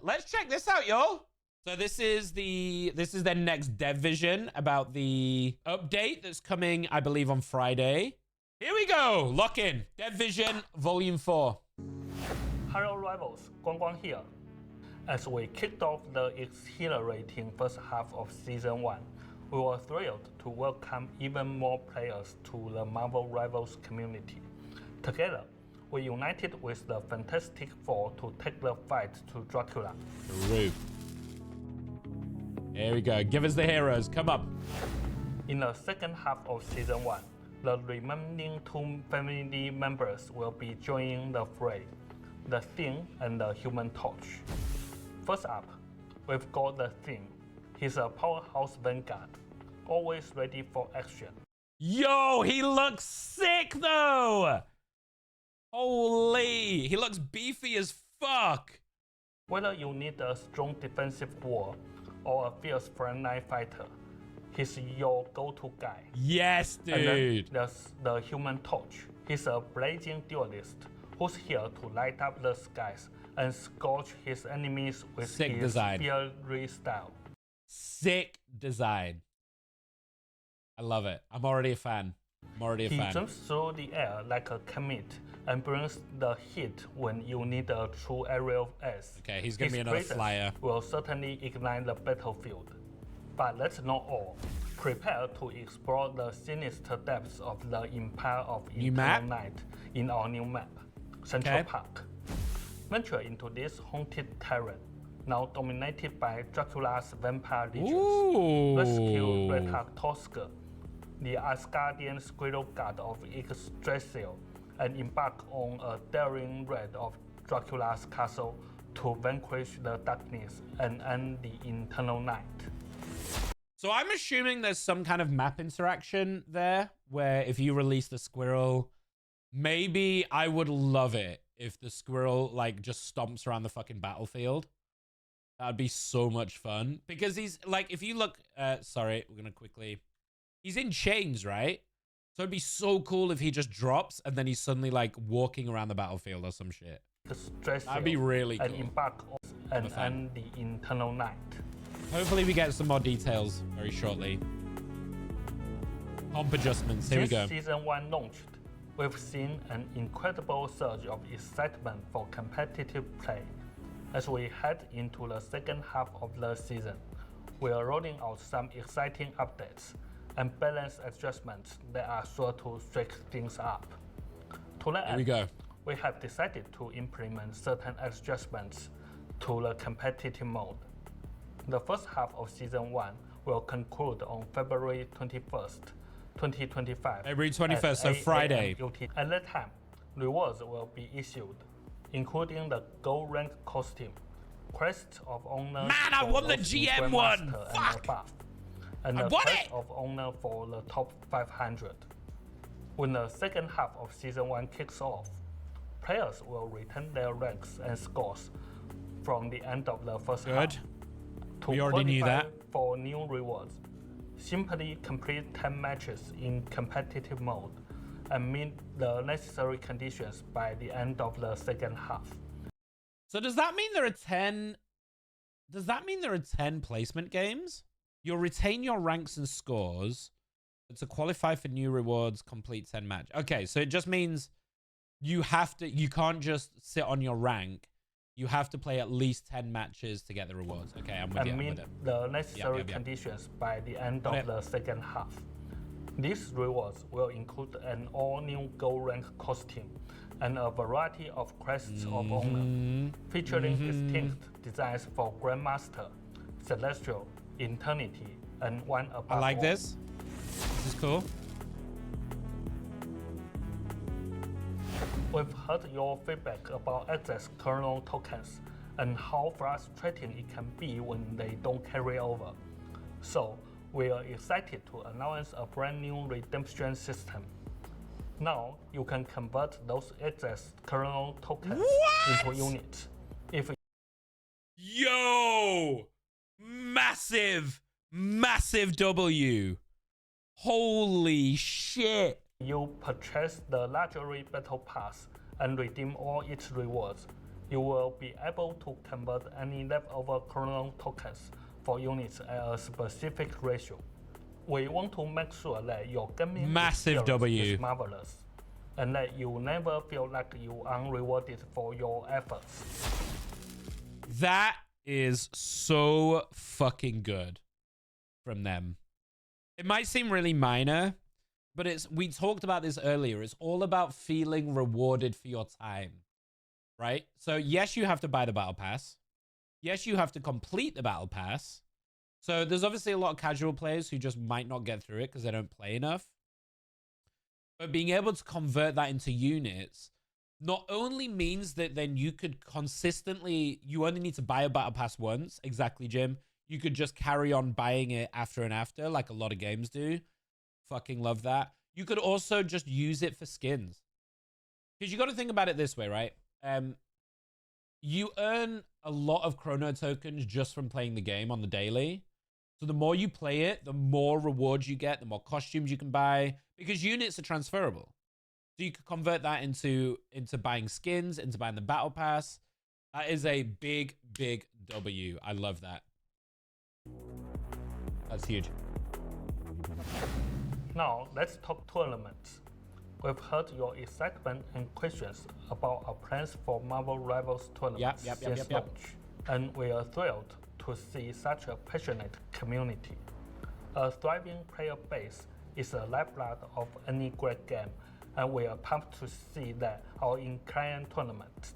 let's check this out, y'all. So this is their next dev vision about the update that's coming, I believe, on Friday. Here we go. Lock in. Dev Vision Volume 4. Hello rivals, Guang here. As we kicked off the exhilarating first half of Season 1, we were thrilled to welcome even more players to the Marvel Rivals community. Together, we united with the Fantastic Four to take the fight to Dracula. True. Here we go. Give us the heroes. Come up. In the second half of Season 1, the remaining two family members will be joining the fray, the Thing and the Human Torch. First up, we've got the Thing. He's a powerhouse vanguard, always ready for action. Yo, he looks sick though! Holy, he looks beefy as fuck. Whether you need a strong defensive wall or a fierce frontline fighter, he's your go-to guy. Yes, dude. And then there's the Human Torch. He's a blazing duelist who's here to light up the skies and scorch his enemies with Sick his design. fiery style. Sick design. I love it. I'm already a fan. He jumps through the air like a comet and brings the heat when you need a true aerial ace. Okay, he's gonna be another flyer. Will certainly ignite the battlefield. But that's not all. Prepare to explore the sinister depths of the Empire of Eternal Night in our new map, Central Park. Venture into this haunted terrain, now dominated by Dracula's vampire legions. Ooh. Rescue Retak Tosker, the Asgardian squirrel god of Yggdrasil, and embark on a daring raid of Dracula's castle to vanquish the darkness and end the Eternal Night. So I'm assuming there's some kind of map interaction there where if you release the squirrel, maybe I would love it if the squirrel like just stomps around the fucking battlefield. That'd be so much fun because he's like, if you look, sorry, we're going to quickly, he's in chains, right? So it'd be so cool if he just drops and then he's suddenly like walking around the battlefield or some shit. That'd be really cool. And embark on and end the Eternal Night. Hopefully we get some more details very shortly. Comp adjustments, here we go. Since Season 1 launched, we've seen an incredible surge of excitement for competitive play. As we head into the second half of the season, we are rolling out some exciting updates and balanced adjustments that are sure to shake things up. To that end, we have decided to implement certain adjustments to the competitive mode. The first half of Season 1 will conclude on February 21st, 2025. February 21st, so Friday. At that time, rewards will be issued, including the gold rank costume, Crest of Honor. Man, I won the GM one! Fuck! And the Crest of Honor for the top 500. When the second half of Season 1 kicks off, players will return their ranks and scores from the end of the first half. We already knew that. For new rewards, simply complete 10 matches in competitive mode and meet the necessary conditions by the end of the second half. So does that mean there are 10? Does that mean there are 10 placement games? You'll retain your ranks and scores, but to qualify for new rewards, complete 10 match. Okay, so it just means you can't just sit on your rank. You have to play at least 10 matches to get the rewards. Okay, I'm with you. And meet the necessary conditions by the end of the second half. These rewards will include an all-new gold rank costume and a variety of crests of honor, featuring distinct designs for Grandmaster, Celestial, Eternity, and one above all. I like this. This is cool. We've heard your feedback about access kernel tokens and how frustrating it can be when they don't carry over. So, we are excited to announce a brand new redemption system. Now, you can convert those access kernel tokens into units. Yo! Massive W. Holy shit. You purchase the Luxury Battle Pass and redeem all its rewards. You will be able to convert any leftover chrono tokens for units at a specific ratio. We want to make sure that your gaming Massive W is marvelous, and that you never feel like you are unrewarded for your efforts. That is so fucking good from them. It might seem really minor, but we talked about this earlier. It's all about feeling rewarded for your time, right? So yes, you have to buy the battle pass. Yes, you have to complete the battle pass. So there's obviously a lot of casual players who just might not get through it because they don't play enough. But being able to convert that into units not only means that then you could consistently, you only need to buy a battle pass once. Exactly, Jim. You could just carry on buying it after and after, like a lot of games do. Fucking love that. You could also just use it for skins. Because you got to think about it this way, right? You earn a lot of chrono tokens just from playing the game on the daily. So the more you play it, the more rewards you get, the more costumes you can buy, because units are transferable. So you could convert that into buying skins, into buying the battle pass. That is a big, big W. I love that. That's huge. Now let's talk tournaments. We've heard your excitement and questions about our plans for Marvel Rivals tournaments since launch, and we are thrilled to see such a passionate community. A thriving player base is the lifeblood of any great game, and we are pumped to see that our in-client tournament,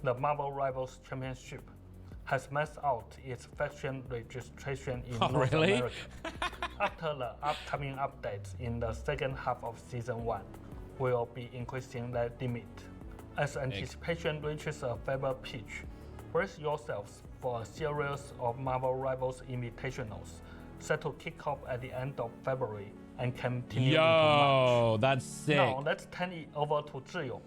the Marvel Rivals Championship, has maxed out its faction registration in North America. After the upcoming updates in the second half of Season 1, we will be increasing that limit. As anticipation reaches a fever pitch, brace yourselves for a series of Marvel Rivals Invitationals set to kick off at the end of February and continue into March. That's sick. Now let's turn it over to Zhiyong,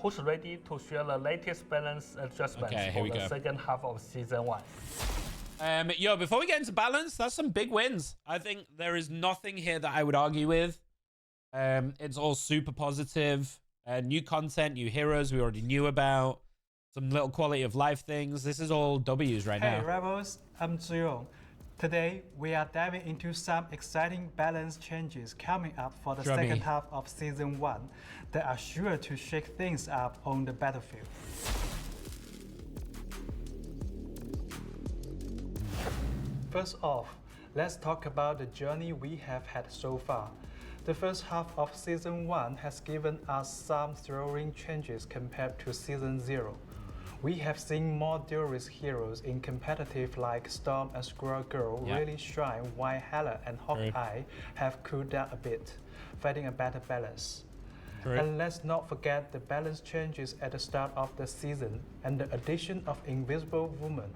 who's ready to share the latest balance adjustments for the second half of Season 1. Before we get into balance, that's some big wins. I think there is nothing here that I would argue with. It's all super positive. New content, new heroes we already knew about. Some little quality of life things. This is all W's right now. Hey Rebels, I'm Zhiyong. Today, we are diving into some exciting balance changes coming up for the second half of Season 1 that are sure to shake things up on the battlefield. First off, let's talk about the journey we have had so far. The first half of Season 1 has given us some thrilling changes compared to Season 0. We have seen more duelist heroes in competitive like Storm and Squirrel Girl really shine, while Hela and Hawkeye have cooled down a bit, finding a better balance. And let's not forget the balance changes at the start of the season and the addition of Invisible Woman.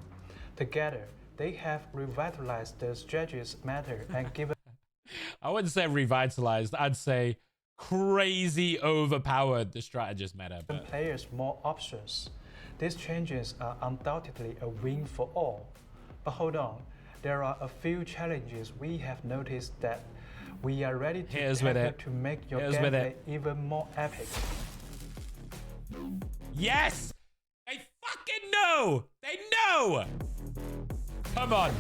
Together, they have revitalized the strategies matter and given I wouldn't say revitalized, I'd say crazy overpowered the strategist meta. Players more options. These changes are undoubtedly a win for all. But hold on, there are a few challenges we have noticed that we are ready to tackle to make your gameplay even more epic. Yes! They fucking know! They know! Come on.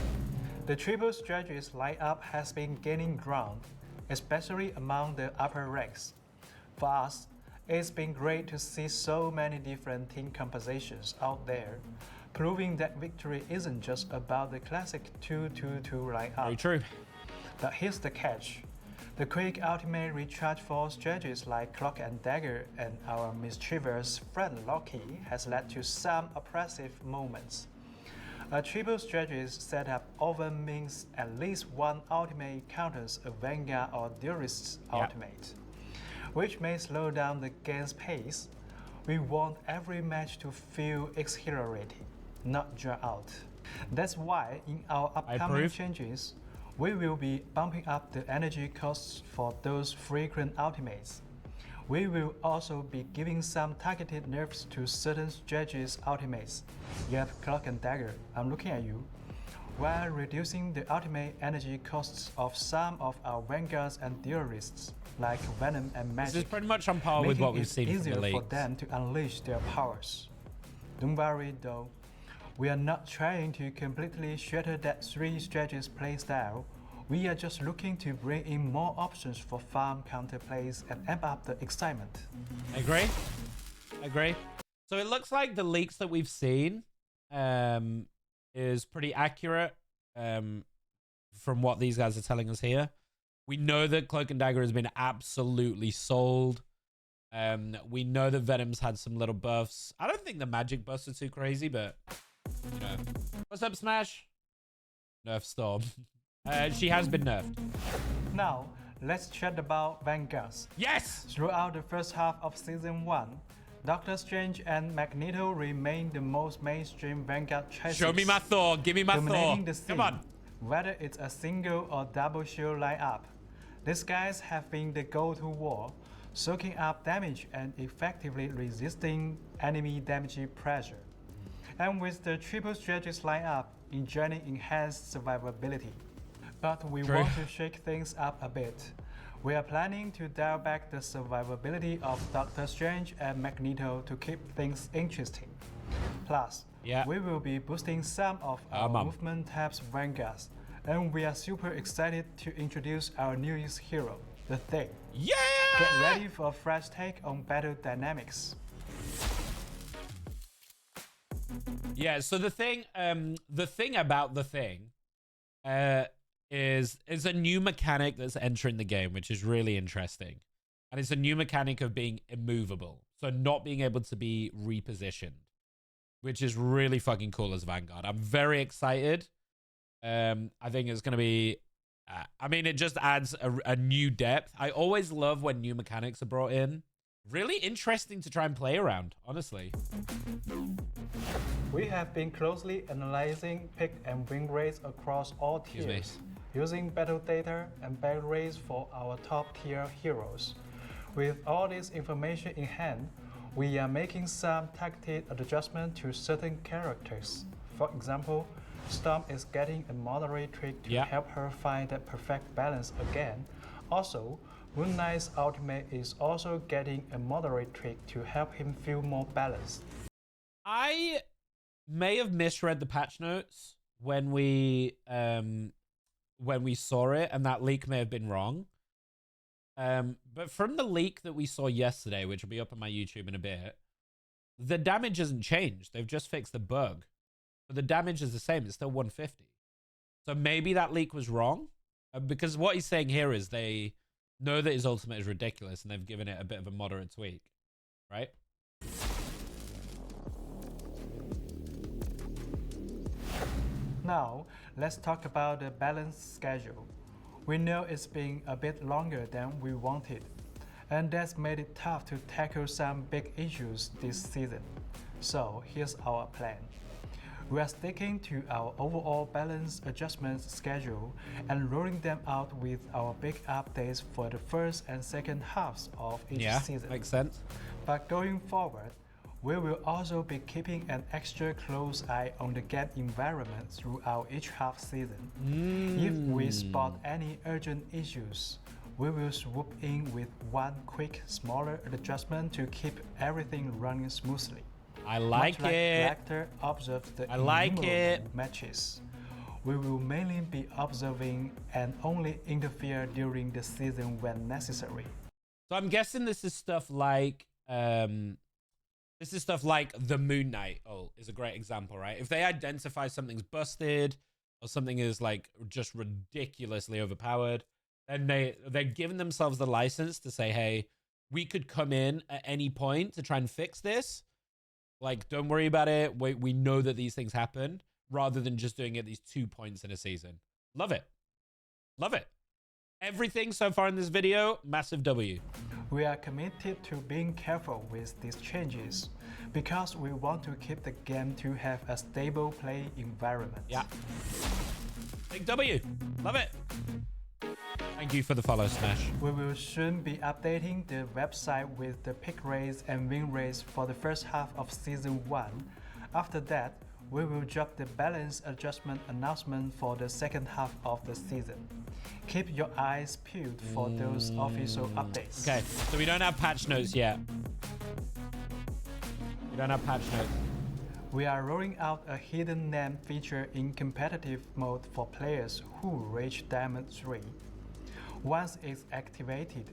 The triple strategies lineup has been gaining ground, especially among the upper ranks. For us, it's been great to see so many different team compositions out there, proving that victory isn't just about the classic 2-2-2 lineup. Very true. But here's the catch. The quick ultimate recharge for strategies like Cloak and Dagger and our mischievous friend Loki has led to some oppressive moments. A triple strategy setup often means at least one ultimate counters a Vanguard or Duelist's ultimate, which may slow down the game's pace. We want every match to feel exhilarating, not draw out. That's why in our upcoming changes, we will be bumping up the energy costs for those frequent ultimates. We will also be giving some targeted nerfs to certain strategies' ultimates. You have Cloak and Dagger, I'm looking at you, while reducing the ultimate energy costs of some of our Vanguards and Duelists, like Venom and Magic. This is pretty much on par with what we've seen from the league. Making it easier for them to unleash their powers. Don't worry though, we are not trying to completely shatter that 3 strategies playstyle. We are just looking to bring in more options for farm counterplays and amp up the excitement. I agree. So it looks like the leaks that we've seen is pretty accurate from what these guys are telling us here. We know that Cloak and Dagger has been absolutely sold. We know that Venom's had some little buffs. I don't think the magic buffs are too crazy, but you know. What's up, Smash? Nerf Storm. She has been nerfed. Now, let's chat about Vanguards. Yes! Throughout the first half of Season 1, Doctor Strange and Magneto remain the most mainstream Vanguard choices. Show me my Thor. Give me my Thor. The scene, come on. Whether it's a single or double shield lineup, these guys have been the go-to war, soaking up damage and effectively resisting enemy damage pressure. And with the triple strategies lineup, enjoying enhanced survivability. But we want to shake things up a bit. We are planning to dial back the survivability of Doctor Strange and Magneto to keep things interesting. Plus, we will be boosting some of our movement tabs Vanguards, and we are super excited to introduce our newest hero, the Thing. Yeah! Get ready for a fresh take on battle dynamics. Yeah, so the thing about the Thing is a new mechanic that's entering the game, which is really interesting. And it's a new mechanic of being immovable. So not being able to be repositioned, which is really fucking cool as Vanguard. I'm very excited. I think it's going to be, I mean, it just adds a new depth. I always love when new mechanics are brought in. Really interesting to try and play around, honestly. We have been closely analyzing pick and win rates across all tiers, using battle data and battle rates for our top tier heroes. With all this information in hand, we are making some targeted adjustments to certain characters. For example, Storm is getting a moderate trick to help her find that perfect balance again. Also, Moon Knight's ultimate is also getting a moderate trick to help him feel more balanced. I may have misread the patch notes when we saw it, and that leak may have been wrong. But from the leak that we saw yesterday, which will be up on my YouTube in a bit, the damage hasn't changed. They've just fixed the bug. But the damage is the same. It's still 150. So maybe that leak was wrong. Because what he's saying here is they know that his ultimate is ridiculous, and they've given it a bit of a moderate tweak. Right? Now, let's talk about the balanced schedule. We know it's been a bit longer than we wanted, and that's made it tough to tackle some big issues this season. So here's our plan. We are sticking to our overall balance adjustments schedule and rolling them out with our big updates for the first and second halves of each season. Makes sense. But going forward, we will also be keeping an extra close eye on the game environment throughout each half season. If we spot any urgent issues, we will swoop in with one quick, smaller adjustment to keep everything running smoothly. I like it. Lecter observed the matches. We will mainly be observing and only interfere during the season when necessary. So I'm guessing this is stuff like the Moon Knight is a great example, right? If they identify something's busted or something is like just ridiculously overpowered, then they're giving themselves the license to say, hey, we could come in at any point to try and fix this. Like, don't worry about it. We know that these things happen, rather than just doing it these 2 points in a season. Love it. Love it. Everything so far in this video, massive W. We are committed to being careful with these changes because we want to keep the game to have a stable play environment. Yeah. Big W. Love it. Thank you for the follow, Smash. We will soon be updating the website with the pick rates and win rates for the first half of Season 1. After that, we will drop the balance adjustment announcement for the second half of the season. Keep your eyes peeled for those official updates. Okay, so we don't have patch notes yet. We don't have patch notes. We are rolling out a hidden name feature in competitive mode for players who reach Diamond 3. Once it's activated,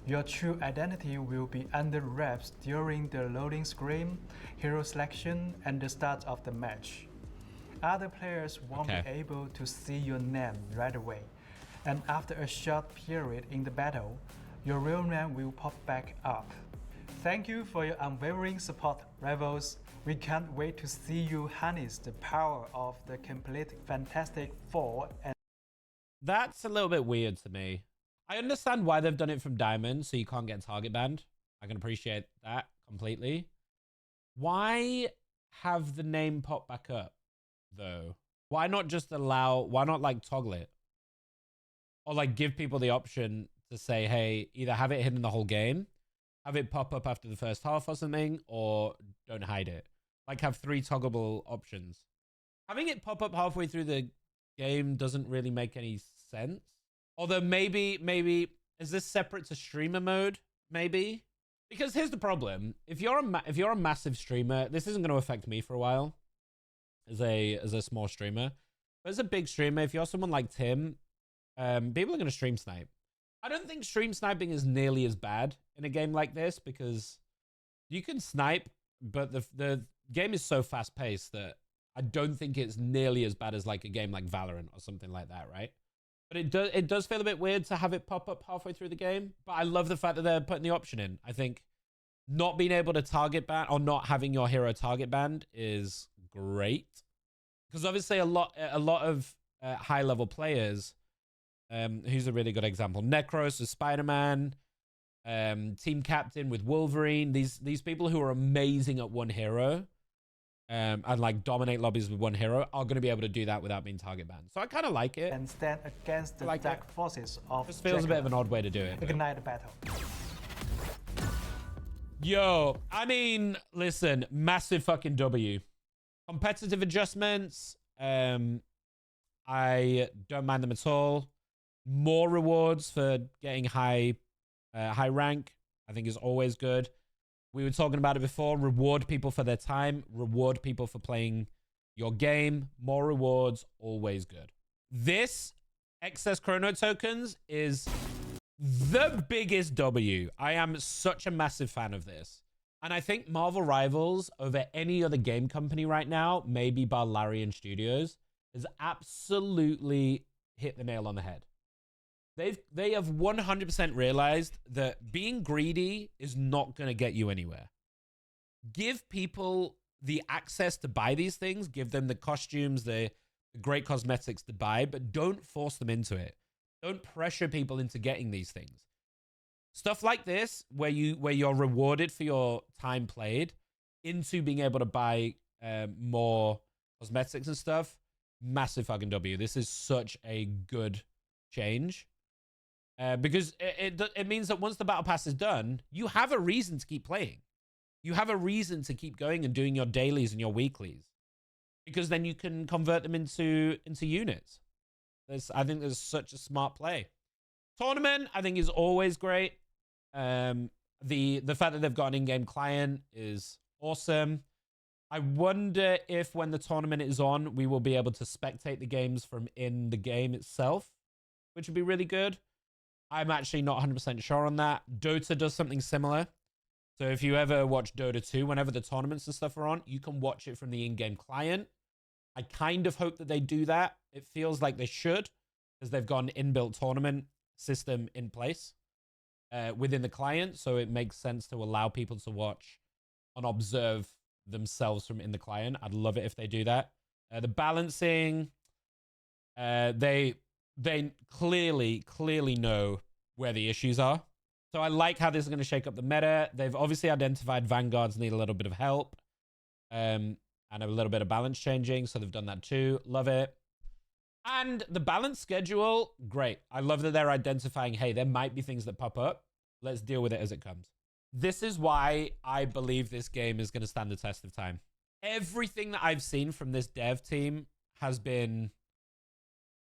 your true identity will be under wraps during the loading screen, hero selection, and the start of the match. Other players won't be able to see your name right away, and after a short period in the battle, your real name will pop back up. Thank you for your unwavering support, Rivals. We can't wait to see you harness the power of the complete Fantastic Four. And that's a little bit weird to me. I understand why they've done it from Diamond, so you can't get target banned. I can appreciate that completely. Why have the name pop back up, though? Why not just why not like toggle it? Or like give people the option to say, hey, either have it hidden the whole game, have it pop up after the first half or something, or don't hide it. Like have 3 toggleable options. Having it pop up halfway through the game doesn't really make any sense. Although maybe is this separate to streamer mode? Maybe, because here's the problem: if you're a massive streamer, this isn't going to affect me for a while as a small streamer. But as a big streamer, if you're someone like Tim, people are going to stream snipe. I don't think stream sniping is nearly as bad in a game like this because you can snipe, but the game is so fast paced that I don't think it's nearly as bad as like a game like Valorant or something like that, right? But it does feel a bit weird to have it pop up halfway through the game. But I love the fact that they're putting the option in. I think not being able to target ban or not having your hero target banned is great, because obviously a lot of high level players. Who's a really good example? Necros with Spider-Man, team captain with Wolverine. These people who are amazing at one hero, and like dominate lobbies with one hero are going to be able to do that without being target banned. So I kind of like it. And stand against the dark forces of. This feels a bit of an odd way to do it. Ignite the battle. Yo, I mean, listen, massive fucking W. Competitive adjustments. I don't mind them at all. More rewards for getting high rank, I think is always good. We were talking about it before. Reward people for their time. Reward people for playing your game. More rewards, always good. This excess chrono tokens is the biggest W. I am such a massive fan of this. And I think Marvel Rivals over any other game company right now, maybe bar Larian Studios, has absolutely hit the nail on the head. They have 100% realized that being greedy is not going to get you anywhere. Give people the access to buy these things. Give them the costumes, the great cosmetics to buy, but don't force them into it. Don't pressure people into getting these things. Stuff like this, where you're rewarded for your time played, into being able to buy more cosmetics and stuff. Massive fucking W. This is such a good change. Because it means that once the battle pass is done, you have a reason to keep playing. You have a reason to keep going and doing your dailies and your weeklies, because then you can convert them into units. I think there's such a smart play. Tournament, I think, is always great. The fact that they've got an in-game client is awesome. I wonder if when the tournament is on, we will be able to spectate the games from in the game itself, which would be really good. I'm actually not 100% sure on that. Dota does something similar. So if you ever watch Dota 2, whenever the tournaments and stuff are on, you can watch it from the in-game client. I kind of hope that they do that. It feels like they should, because they've got an inbuilt tournament system in place within the client. So it makes sense to allow people to watch and observe themselves from in the client. I'd love it if they do that. The balancing, they clearly know where the issues are. So I like how this is going to shake up the meta. They've obviously identified Vanguards need a little bit of help and a little bit of balance changing. So they've done that too. Love it. And the balance schedule, great. I love that they're identifying, hey, there might be things that pop up. Let's deal with it as it comes. This is why I believe this game is going to stand the test of time. Everything that I've seen from this dev team has been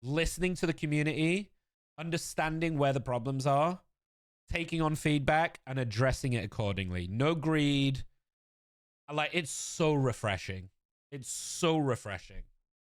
listening to the community, understanding where the problems are, taking on feedback, and addressing it accordingly. No greed. Like, it's so refreshing. It's so refreshing.